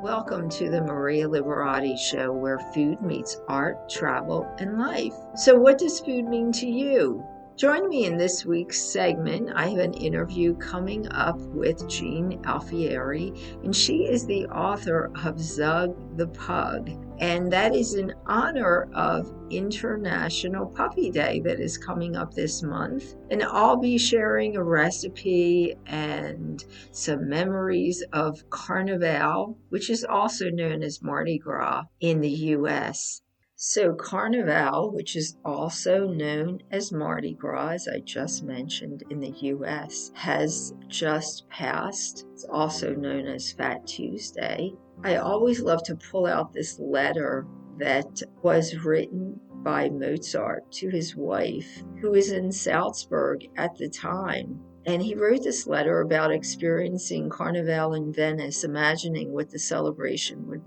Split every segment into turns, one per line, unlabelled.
Welcome to the Maria Liberati Show, where food meets art, travel, and life. So, what does food mean to you? Join me in this week's segment. I have an interview coming up with Jean Alfieri, and she is the author of Zuggy the Pug. And that is in honor of International Puppy Day that is coming up this month. And I'll be sharing a recipe and some memories of Carnevale, which is also known as Mardi Gras in the U.S. So Carnevale, which is also known as Mardi Gras, as I just mentioned in the U.S., has just passed. It's also known as Fat Tuesday. I always love to pull out this letter that was written by Mozart to his wife, who was in Salzburg at the time. And he wrote this letter about experiencing Carnival in Venice, imagining what the celebration would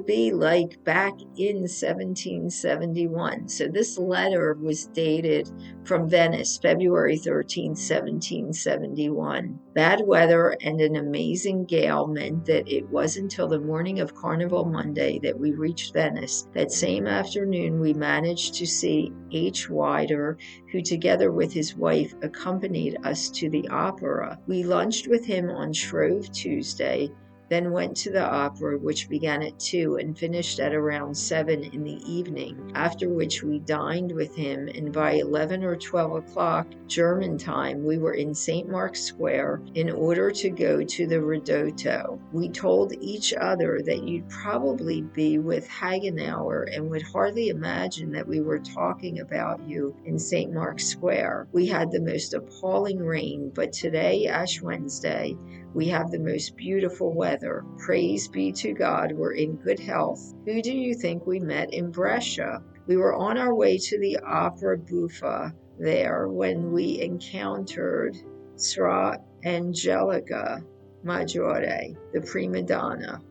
be like back in 1771. So this letter was dated from Venice, February 13th, 1771. Bad weather and an amazing gale meant that it wasn't until the morning of Carnival Monday that we reached Venice. That same afternoon, we managed to see H. Wider, who together with his wife accompanied us to the opera. We lunched with him on Shrove Tuesday, then went to the opera, which began at 2 and finished at around 7 in the evening, after which we dined with him, and by 11 or 12 o'clock German time, we were in St. Mark's Square in order to go to the Ridotto. We told each other that you'd probably be with Hagenauer and would hardly imagine that we were talking about you in St. Mark's Square. We had the most appalling rain, but today, Ash Wednesday, we have the most beautiful weather. Praise be to God, we're in good health. Who do you think we met in Brescia? We were on our way to the Opera Buffa there when we encountered Sra Angelica Maggiore, the prima donna,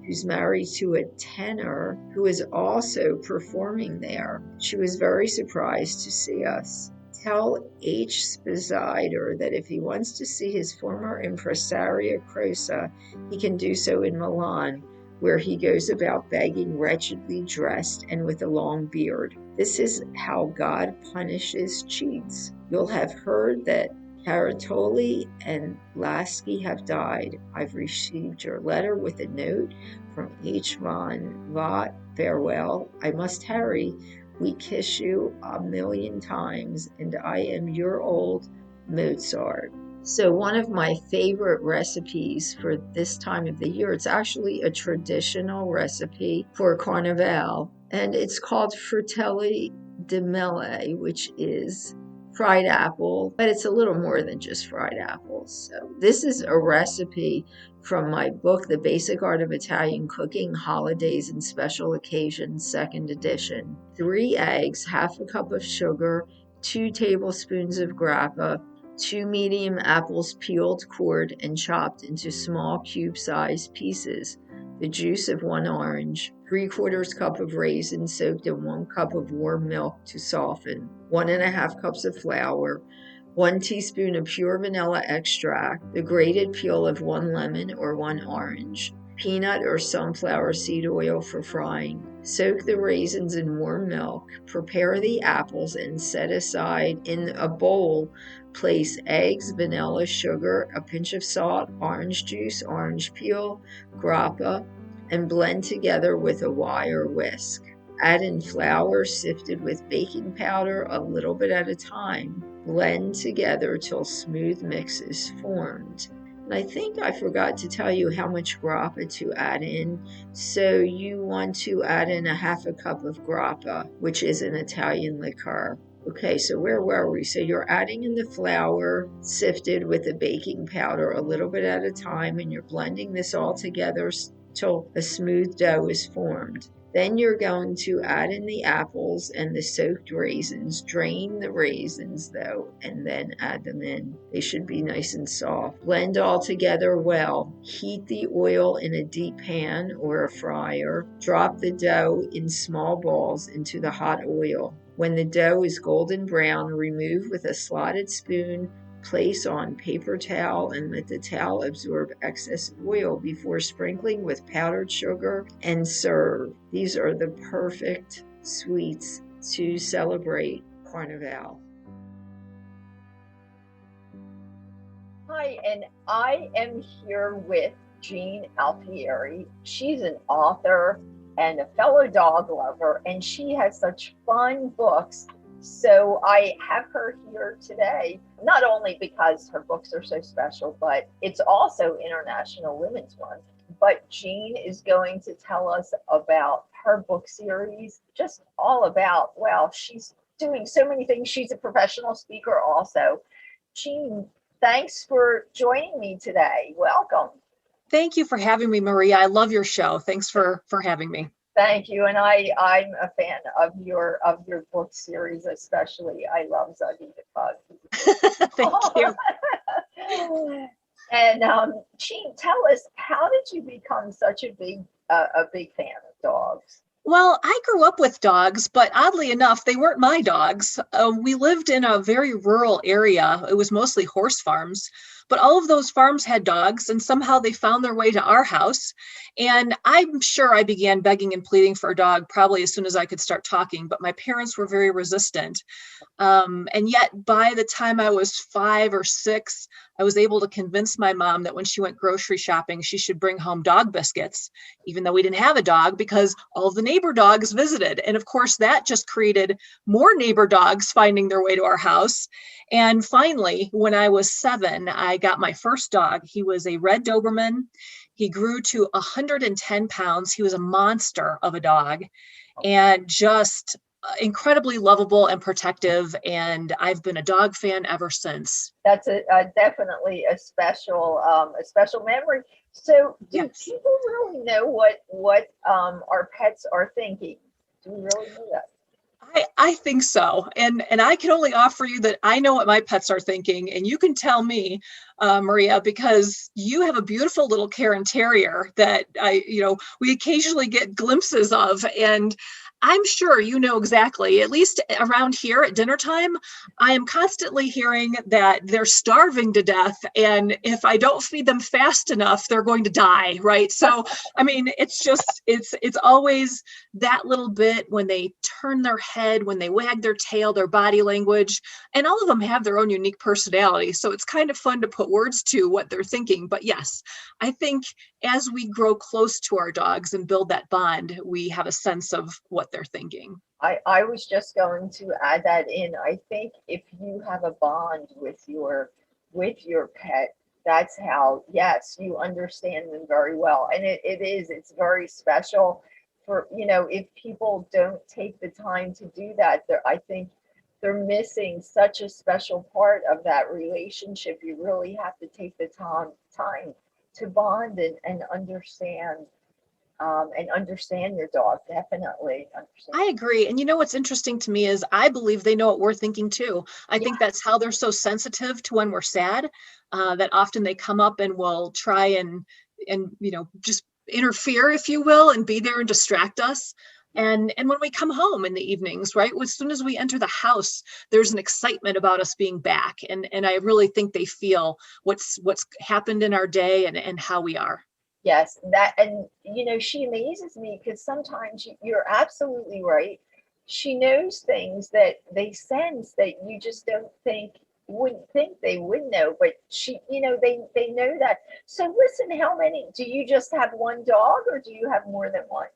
who's married to a tenor who is also performing there. She was very surprised to see us. Tell H. Spesider that if he wants to see his former impresario Crosa, he can do so in Milan, where he goes about begging, wretchedly dressed and with a long beard. This is how God punishes cheats. You'll have heard that Caratoli and Lasky have died. I've received your letter with a note from H. von Vott. Farewell. I must hurry. We kiss you 1,000,000 times, and I am your old Mozart. So one of my favorite recipes for this time of the year, it's actually a traditional recipe for Carnevale, and it's called Fratelli di Mele, which is fried apple, but it's a little more than just fried apples. So this is a recipe from my book, The Basic Art of Italian Cooking, Holidays and Special Occasions, 2nd edition. 3 eggs, half a cup of sugar, 2 tablespoons of grappa, 2 medium apples peeled, cored, and chopped into small cube-sized pieces, the juice of 1 orange, 3/4 cup of raisins soaked in 1 cup of warm milk to soften, 1½ cups of flour, 1 teaspoon of pure vanilla extract, the grated peel of 1 lemon or 1 orange, peanut or sunflower seed oil for frying. Soak the raisins in warm milk, prepare the apples and set aside in a bowl. Place eggs, vanilla, sugar, a pinch of salt, orange juice, orange peel, grappa, and blend together with a wire whisk. Add in flour sifted with baking powder a little bit at a time. Blend together till smooth mix is formed. And I think I forgot to tell you how much grappa to add in. So you want to add in 1/2 cup of grappa, which is an Italian liqueur. Okay, so where were we? So you're adding in the flour sifted with the baking powder a little bit at a time, and you're blending this all together till a smooth dough is formed. Then you're going to add in the apples and the soaked raisins. Drain the raisins though, and then add them in. They should be nice and soft. Blend all together well. Heat the oil in a deep pan or a fryer. Drop the dough in small balls into the hot oil. When the dough is golden brown, remove with a slotted spoon Place on paper towel and let the towel absorb excess oil before sprinkling with powdered sugar and serve. These are the perfect sweets to celebrate Carnevale. Hi, and I am here with Jean Alfieri. She's an author and a fellow dog lover, and she has such fun books. So I have her here today, not only because her books are so special, but it's also International Women's Month. But Jean is going to tell us about her book series, just all about, well, she's doing so many things. She's a professional speaker also. Jean, thanks for joining me today. Welcome.
Thank you for having me, Maria. I love your show. Thanks for having me.
Thank you. And I'm a fan of your book series, especially. I love Zuggy the Pug.
Thank you.
And Jean, tell us, how did you become such a big fan of dogs?
Well, I grew up with dogs, but oddly enough, they weren't my dogs. We lived in a very rural area. It was mostly horse farms, but all of those farms had dogs, and somehow they found their way to our house. And I'm sure I began begging and pleading for a dog probably as soon as I could start talking, but my parents were very resistant. And yet, by the time I was 5 or 6, I was able to convince my mom that when she went grocery shopping, she should bring home dog biscuits, even though we didn't have a dog, because all of the neighbor dogs visited. And of course, that just created more neighbor dogs finding their way to our house. And finally, when I was 7, I got my first dog. He was a red Doberman. He grew to 110 pounds. He was a monster of a dog and just incredibly lovable and protective, and I've been a dog fan ever since.
That's definitely a special memory. So, do people really know what our pets are thinking? Do we really know that?
I think so, and I can only offer you that I know what my pets are thinking, and you can tell me, Maria, because you have a beautiful little Karen Terrier that we occasionally get glimpses of, and I'm sure you know exactly, at least around here at dinner time, I am constantly hearing that they're starving to death. And if I don't feed them fast enough, they're going to die. Right. So, I mean, it's always that little bit when they turn their head, when they wag their tail, their body language, and all of them have their own unique personality. So it's kind of fun to put words to what they're thinking. But yes, I think as we grow close to our dogs and build that bond, we have a sense of what they're thinking.
I was just going to add that in. I think if you have a bond with your pet, that's how, yes, you understand them very well. And it's very special for, if people don't take the time to do that, I think they're missing such a special part of that relationship. You really have to take the time to bond and understand your dog. Definitely understand.
I agree. And you know what's interesting to me is I believe they know what we're thinking too. I think that's how they're so sensitive to when we're sad, that often they come up and will try and just interfere, if you will, and be there and distract us. And when we come home in the evenings, right, as soon as we enter the house, there's an excitement about us being back. And I really think they feel what's happened in our day and how we are.
Yes, she amazes me because sometimes you're absolutely right. She knows things that they sense that you just wouldn't think they would know, but they know that. So listen, how many, do you just have one dog or do you have more than one?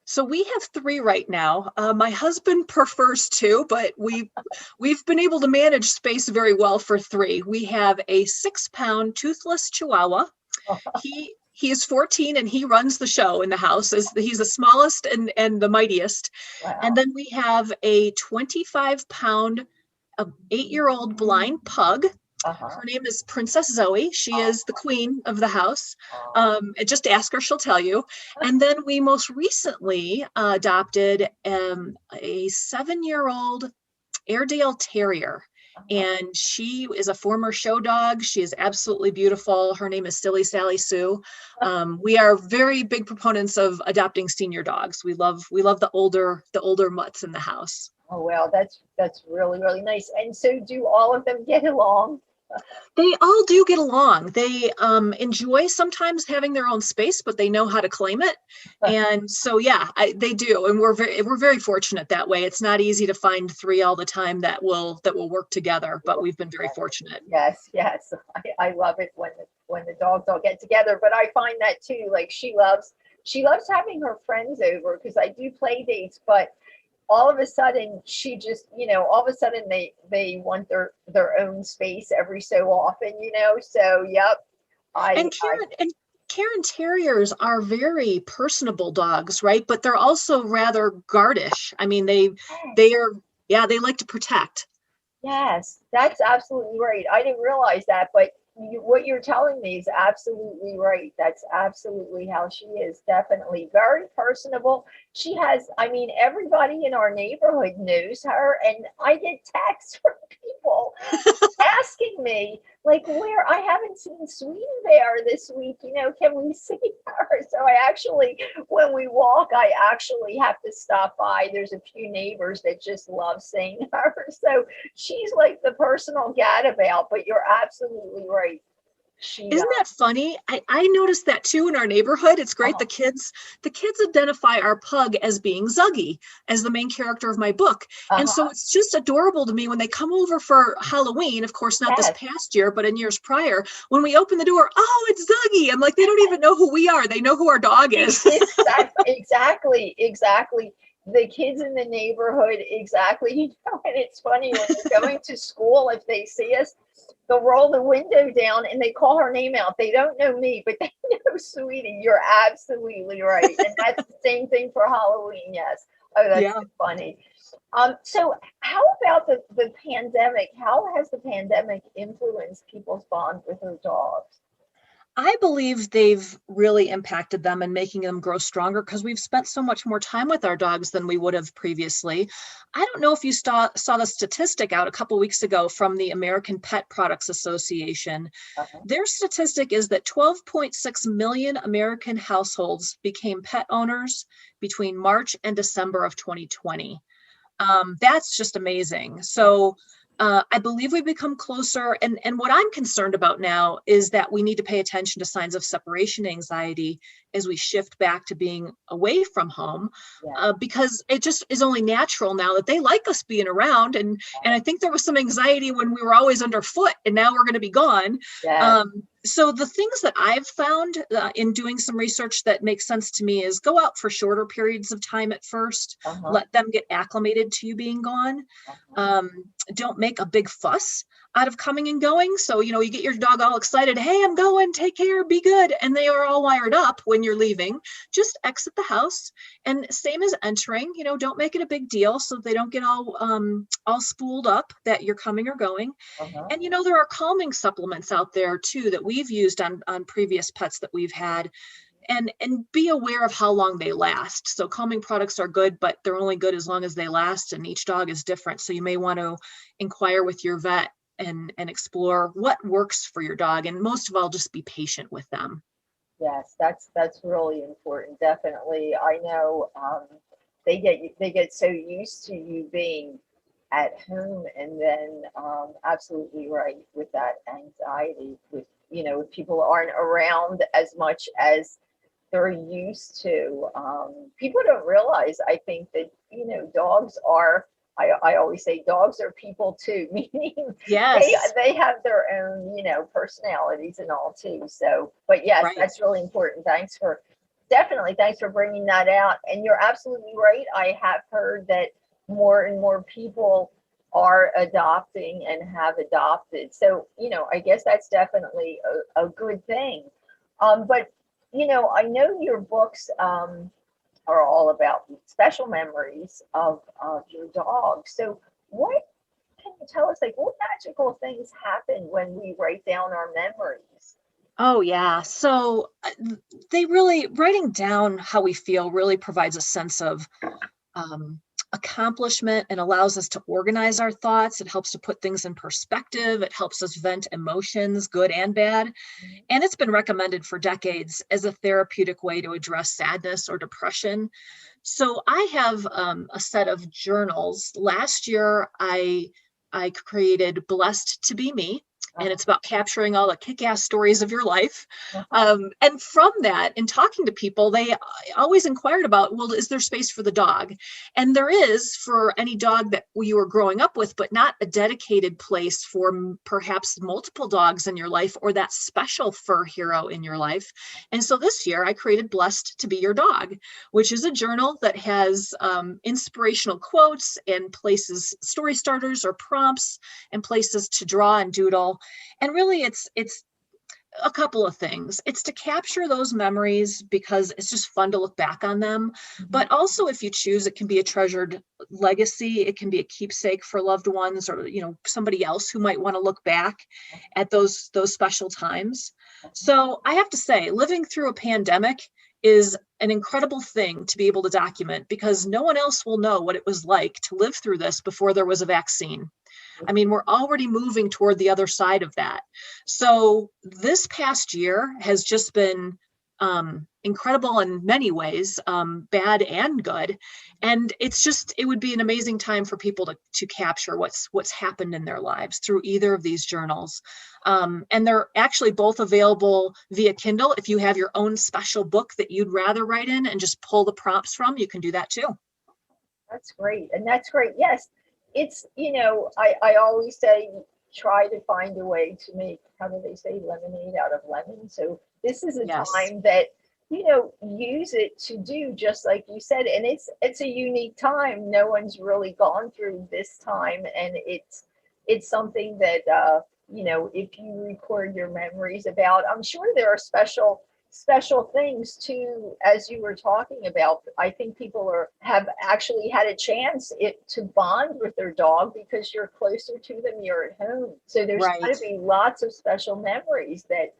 So we have 3 right now. My husband prefers 2, but we've been able to manage space very well for 3. We have a 6-pound toothless Chihuahua. He is 14 and he runs the show in the house. He's the smallest and the mightiest.
Wow.
And then we have a 25-pound 8-year-old blind pug. Her name is Princess Zoe. She is the queen of the house. Just ask her, she'll tell you. And then we most recently adopted a 7-year-old Airedale Terrier. And she is a former show dog. She is absolutely beautiful. Her name is Silly Sally Sue. We are very big proponents of adopting senior dogs. We love the older mutts in the house.
Oh, well, that's really, really nice. And so do all of them get along?
They all do get along. They enjoy sometimes having their own space, but they know how to claim it. And so, yeah, they do. And we're very fortunate that way. It's not easy to find three all the time that will work together, but we've been very fortunate.
Yes, yes. I love it when the dogs all get together. But I find that too. Like she loves having her friends over because I do play dates, but all of a sudden she just, all of a sudden they want their own space every so often, So yep.
And Karen Terriers are very personable dogs, right? But they're also rather guardish. I mean, they are, yeah, they like to protect.
Yes, that's absolutely right. I didn't realize that, but what you're telling me is absolutely right. That's absolutely how she is. Definitely very personable. She has, I mean, everybody in our neighborhood knows her, and I get texts from people asking me, like, where I haven't seen Sweetie Bear this week, can we see her? So I actually, when we walk, I actually have to stop by. There's a few neighbors that just love seeing her. So she's like the personal gadabout, but you're absolutely right.
Isn't that funny? I noticed that too in our neighborhood. It's great.
Uh-huh.
The kids identify our pug as being Zuggy, as the main character of my book. And so it's just adorable to me when they come over for Halloween, of course, not this past year, but in years prior, when we open the door, oh, it's Zuggy. I'm like, they don't even know who we are. They know who our dog is.
Exactly. The kids in the neighborhood, exactly. And it's funny when they're going to school, if they see us, they'll roll the window down and they call her name out. They don't know me, but they know Sweetie. You're absolutely right. And that's the same thing for Halloween. Yes. Oh, that's so funny. So how about the pandemic? How has the pandemic influenced people's bond with their dogs?
I believe they've really impacted them and making them grow stronger because we've spent so much more time with our dogs than we would have previously. I don't know if you saw the statistic out a couple weeks ago from the American Pet Products Association. Their statistic is that 12.6 million American households became pet owners between March and December of 2020. That's just amazing. So I believe we've become closer. And what I'm concerned about now is that we need to pay attention to signs of separation anxiety as we shift back to being away from home, because it just is only natural now that they like us being around. And I think there was some anxiety when we were always underfoot and now we're going to be gone. So the things that I've found in doing some research that makes sense to me is go out for shorter periods of time at first, let them get acclimated to you being gone. Don't make a big fuss out of coming and going. So, you get your dog all excited. Hey, I'm going, take care, be good. And they are all wired up when you're leaving. Just exit the house. And same as entering, don't make it a big deal so they don't get all spooled up that you're coming or going. And, there are calming supplements out there too that we've used on previous pets that we've had. And be aware of how long they last. So calming products are good, but they're only good as long as they last. And each dog is different. So you may want to inquire with your vet and explore what works for your dog. And most of all, just be patient with them.
Yes, that's really important. Definitely. I know they get so used to you being at home, and then absolutely right with that anxiety with if people aren't around as much as they're used to. People don't realize, I think, that dogs are, I always say dogs are people too, meaning they have their own, personalities and all too. So, but yes, that's really important. Thanks for bringing that out. And you're absolutely right. I have heard that more and more people are adopting and have adopted. So, I guess that's definitely a good thing. But, I know your books are all about special memories of your dog. So what can you tell us, like, what magical things happen when we write down our memories?
Oh, yeah. So writing down how we feel really provides a sense of accomplishment and allows us to organize our thoughts. It helps to put things in perspective. It helps us vent emotions, good and bad. And it's been recommended for decades as a therapeutic way to address sadness or depression. So I have a set of journals. Last year, I created Blessed to Be Me. and it's about capturing all the kick-ass stories of your life.
Uh-huh.
And from that, in talking to people, they always inquired about, well, is there space for the dog? And there is for any dog that you were growing up with, but not a dedicated place for perhaps multiple dogs in your life or that special fur hero in your life. And so this year I created Blessed to Be Your Dog, which is a journal that has inspirational quotes and places, story starters or prompts, and places to draw and doodle. And really it's a couple of things. It's to capture those memories because it's just fun to look back on them. But also, if you choose, it can be a treasured legacy. It can be a keepsake for loved ones or, somebody else who might want to look back at those special times. So I have to say, living through a pandemic is an incredible thing to be able to document because no one else will know what it was like to live through this before there was a vaccine. I mean, we're already moving toward the other side of that. So this past year has just been incredible in many ways, bad and good. And it would be an amazing time for people to capture what's happened in their lives through either of these journals. And they're actually both available via Kindle. If you have your own special book that you'd rather write in and just pull the prompts from, you can do that too.
That's great. And that's great. Yes. It's, I always say, try to find a way to make, how do they say, lemonade out of lemon. So this is a
Yes.
time that, use it to do just like you said. And it's a unique time. No one's really gone through this time. And it's something that, if you record your memories about, I'm sure there are special things too, as you were talking about. I think people have actually had a chance to bond with their dog because you're closer to them, you're at home. So there's
Right.
got to be lots of special memories that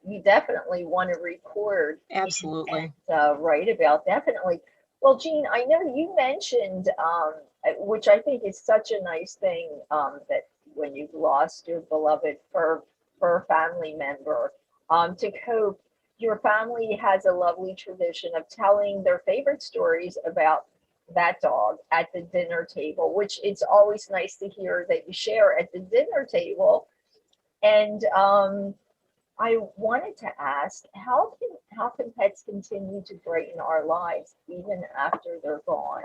you definitely want to record.
Absolutely.
And write about, definitely. Well, Jean, I know you mentioned, which I think is such a nice thing, that when you've lost your beloved fur family member, to cope, your family has a lovely tradition of telling their favorite stories about that dog at the dinner table, which it's always nice to hear that you share at the dinner table. And I wanted to ask, how can pets continue to brighten our lives even after they're gone?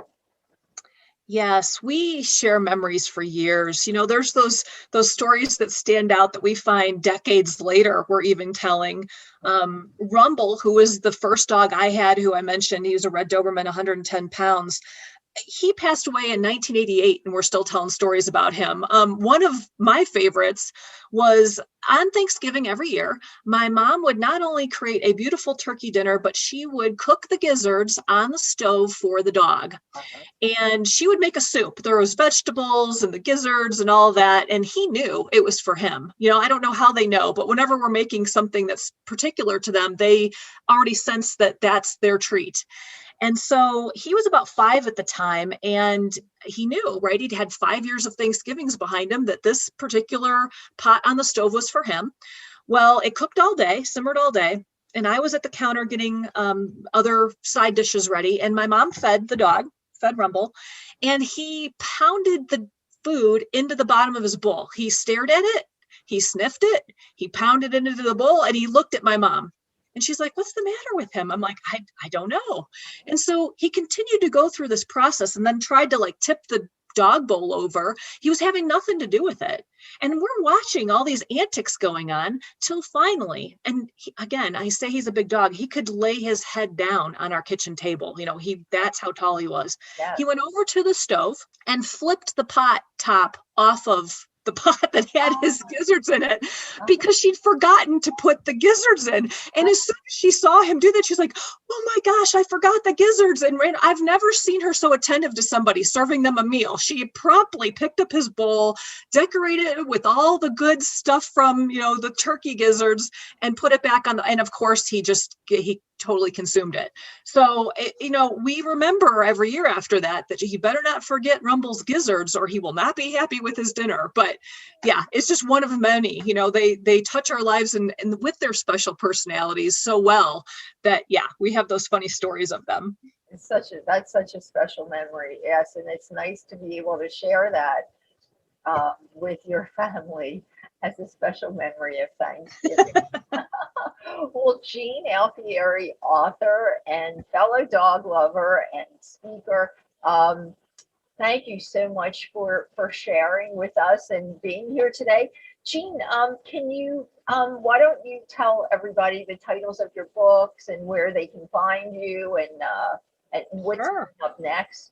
Yes, we share memories for years. There's those stories that stand out that we find decades later we're even telling. Rumble, who was the first dog I had, who I mentioned, he was a red Doberman, 110 pounds. He passed away in 1988 and we're still telling stories about him. One of my favorites was on Thanksgiving every year. My mom would not only create a beautiful turkey dinner, but she would cook the gizzards on the stove for the dog. And she would make a soup. There was vegetables and the gizzards and all that. And he knew it was for him. I don't know how they know, but whenever we're making something that's particular to them, they already sense that that's their treat. And so he was about 5 at the time, and he knew, right? He'd had 5 years of Thanksgivings behind him that this particular pot on the stove was for him. Well, it cooked all day, simmered all day. And I was at the counter getting other side dishes ready. And my mom fed the dog, fed Rumble, and he pounded the food into the bottom of his bowl. He stared at it, he sniffed it, he pounded it into the bowl, and he looked at my mom. And she's like, what's the matter with him? I'm like, I don't know. And so he continued to go through this process and then tried to tip the dog bowl over. He was having nothing to do with it. And we're watching all these antics going on till finally, and again, I say he's a big dog. He could lay his head down on our kitchen table. That's how tall he was.
Yeah.
He went over to the stove and flipped the pot top off of the pot that had his gizzards in it because she'd forgotten to put the gizzards in. And as soon as she saw him do that, she's like, oh my gosh, I forgot the gizzards. And I've never seen her so attentive to somebody serving them a meal. She promptly picked up his bowl, decorated it with all the good stuff from, the turkey gizzards, and put it back on and of course he totally consumed it. So, we remember every year after that he better not forget Rumble's gizzards or he will not be happy with his dinner. But yeah, it's just one of many. They touch our lives and with their special personalities so well that, yeah, we have those funny stories of them.
That's such a special memory. Yes. And it's nice to be able to share that. with your family as a special memory of Thanksgiving. Well, Jean Alfieri, author and fellow dog lover and speaker, um, thank you so much for sharing with us and being here today. Jean, can you, why don't you tell everybody the titles of your books and where they can find you and what's
Sure.
up next?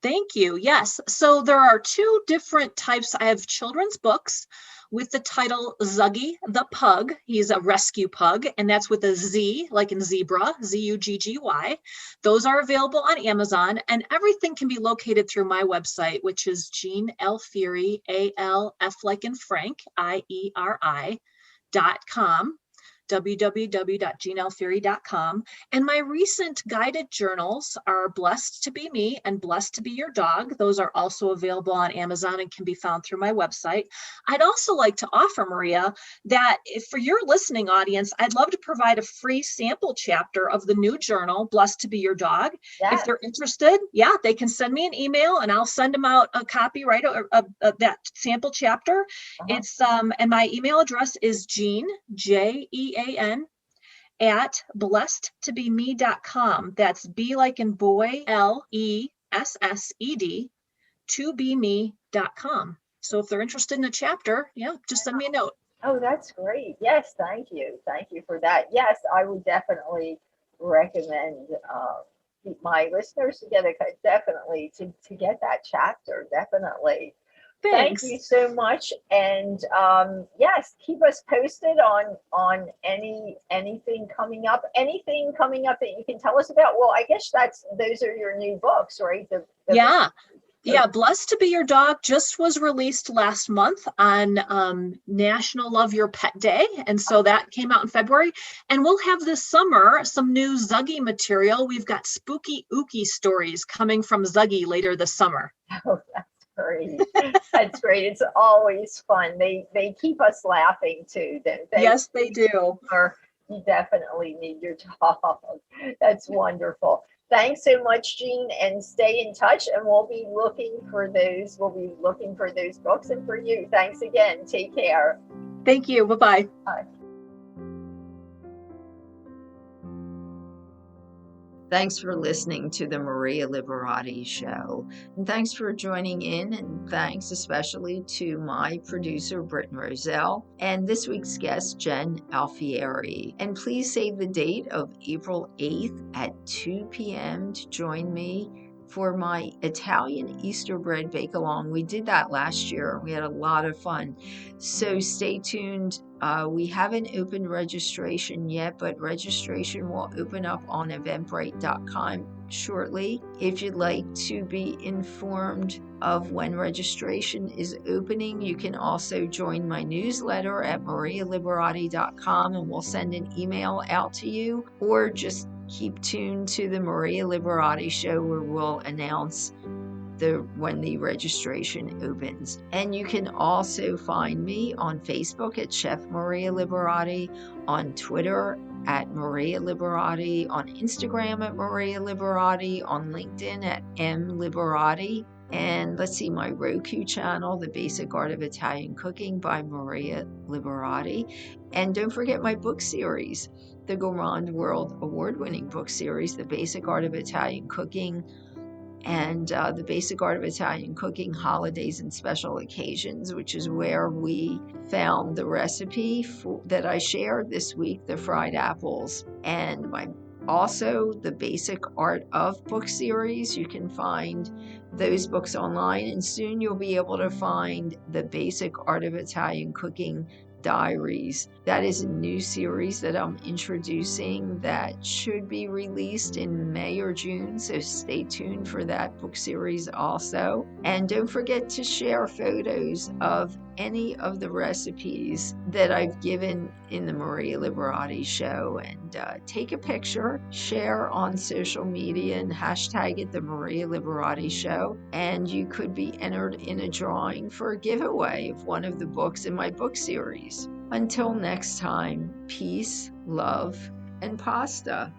Thank you. Yes. So there are two different types. I have children's books with the title Zuggy the Pug. He's a rescue pug, and that's with a Z, like in zebra, Zugggy. Those are available on Amazon, and everything can be located through my website, which is Jean Alfieri, ALF like in Frank, IERI.com. www.jeanalfieri.com. And my recent guided journals are Blessed to Be Me and Blessed to Be Your Dog. Those are also available on Amazon and can be found through my website. I'd also like to offer, Maria, that if for your listening audience, I'd love to provide a free sample chapter of the new journal, Blessed to Be Your Dog.
Yes.
If they're interested, they can send me an email and I'll send them out a copy, right, of that sample chapter. It's and my email address is Jean, Jean, at blessedtobeme.com. That's B like in boy, LESSED, to be me.com. So if they're interested in a chapter, just send me a note.
Oh, that's great. Yes, thank you. Thank you for that. Yes, I would definitely recommend my listeners to get definitely to get that chapter. Definitely.
Thanks.
Thank you so much. And yes, keep us posted on anything coming up. Anything coming up that you can tell us about. Well, I guess those are your new books, right?
Yeah, Blessed to Be Your Dog just was released last month on National Love Your Pet Day. And so that came out in February. And we'll have this summer some new Zuggy material. We've got spooky ooky stories coming from Zuggy later this summer.
Oh, that's great. That's great. It's always fun. They keep us laughing too, don't they?
Yes, they do.
You definitely need your dog. That's wonderful. Thanks so much, Jean, and stay in touch, and we'll be looking for those books and for you. Thanks again. Take care.
Thank you. Bye-bye.
Bye.
Thanks for listening to the Maria Liberati Show. And thanks for joining in. And thanks especially to my producer, Britton Roselle, and this week's guest, Jen Alfieri. And please save the date of April 8th at 2 p.m. to join me for my Italian Easter bread bake-along. We did that last year. We had a lot of fun. So stay tuned. We haven't opened registration yet, but registration will open up on eventbrite.com shortly. If you'd like to be informed of when registration is opening, you can also join my newsletter at marialiberati.com and we'll send an email out to you, or just keep tuned to the Maria Liberati Show where we'll announce when the registration opens. And you can also find me on Facebook at Chef Maria Liberati, on Twitter at Maria Liberati, on Instagram at Maria Liberati, on LinkedIn at M Liberati. And let's see, my Roku channel, The Basic Art of Italian Cooking by Maria Liberati. And don't forget my book series, the Gourmand World Award-winning book series, The Basic Art of Italian Cooking, and The Basic Art of Italian Cooking, Holidays and Special Occasions, which is where we found the recipe that I shared this week, the fried apples. And also the Basic Art of book series. You can find those books online, and soon you'll be able to find the Basic Art of Italian Cooking Diaries. That is a new series that I'm introducing that should be released in May or June, so stay tuned for that book series also. And don't forget to share photos of any of the recipes that I've given in the Maria Liberati Show, and take a picture, share on social media, and hashtag it the Maria Liberati Show, and you could be entered in a drawing for a giveaway of one of the books in my book series. Until next time, peace, love, and pasta.